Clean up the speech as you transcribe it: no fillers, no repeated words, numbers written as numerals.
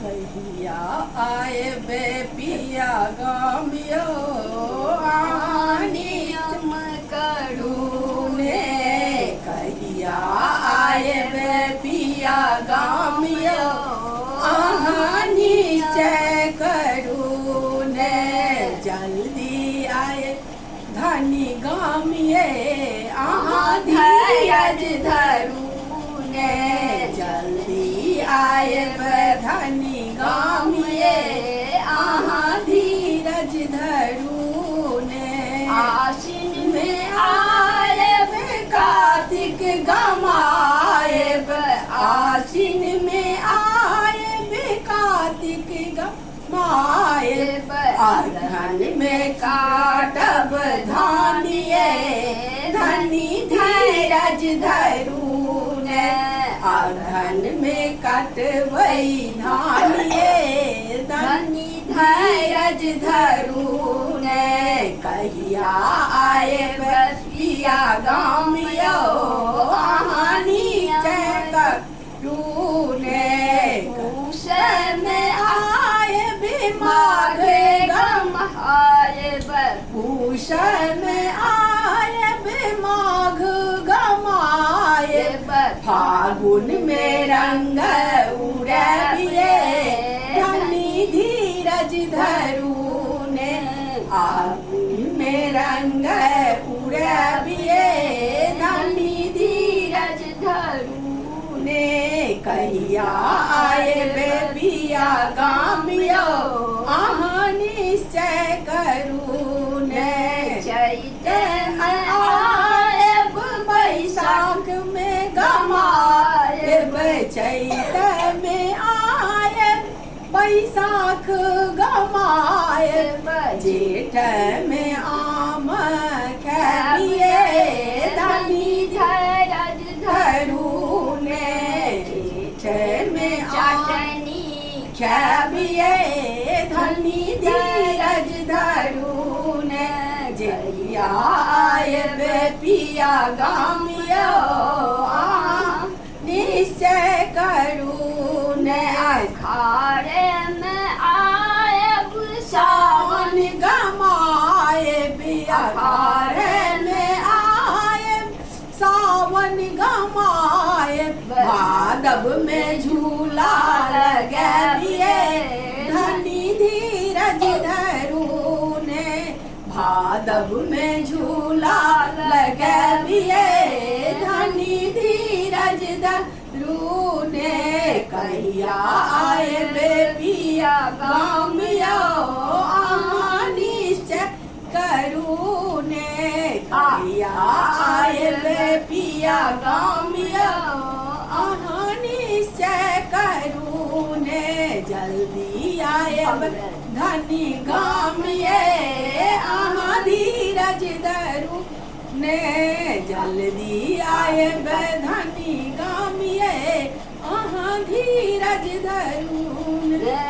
कहिया आए बे पिया गामियो आनी नियम करू ने कहिया आए बे पिया गामियो आनी निश्चय करू ने जल्दी आए धनी गामिये धीरज धरू ने जल्दी आए धनी गामिये धीरज धरू ने आशीन में आयब कार्तिक गमायब आशीन में आयब कार्तिक गमायब अधन में काटब धानिये धनी धीरज धरू ने अधन में कटवई धानिये धनी धीरज धरू ने कहिया आए पिया गामियो निश्चय करू ने पूष में आए बीमार गम पूष में आए बीमाघ गमाए फागुन में रंग उड़े धनी धीरज धरू ने फागुन में रंग उड़े धनी धीरज धरू ने कहिया आए बे पिया गामियो निश्चय करू ने चैत में आयब बैसाख में गमायब चैत में आयब बैसाख गमायब जेठ में आम खैबिये धनी धीरज धरू ने जेठ में चटनी खैबिये धनी धीरज धरू ने जहिया आयब पिया गामियो निश्चय करू ने खारे में आयब सावन गमाए बिहारे में आए सावन गमाए भादव में झूला लगे धनी धीरज धरू ने भादव में झूला लगे धनी धीरज धरू ने कहिया आए बे पिया गामियो निश्चय करू ने कहिया आए बे पिया गामियो निश्चय करू ने जल्दी आए धनी गामिये धीरज धरू ने जल्दी आए धनी गामिये धीरज धरू ने।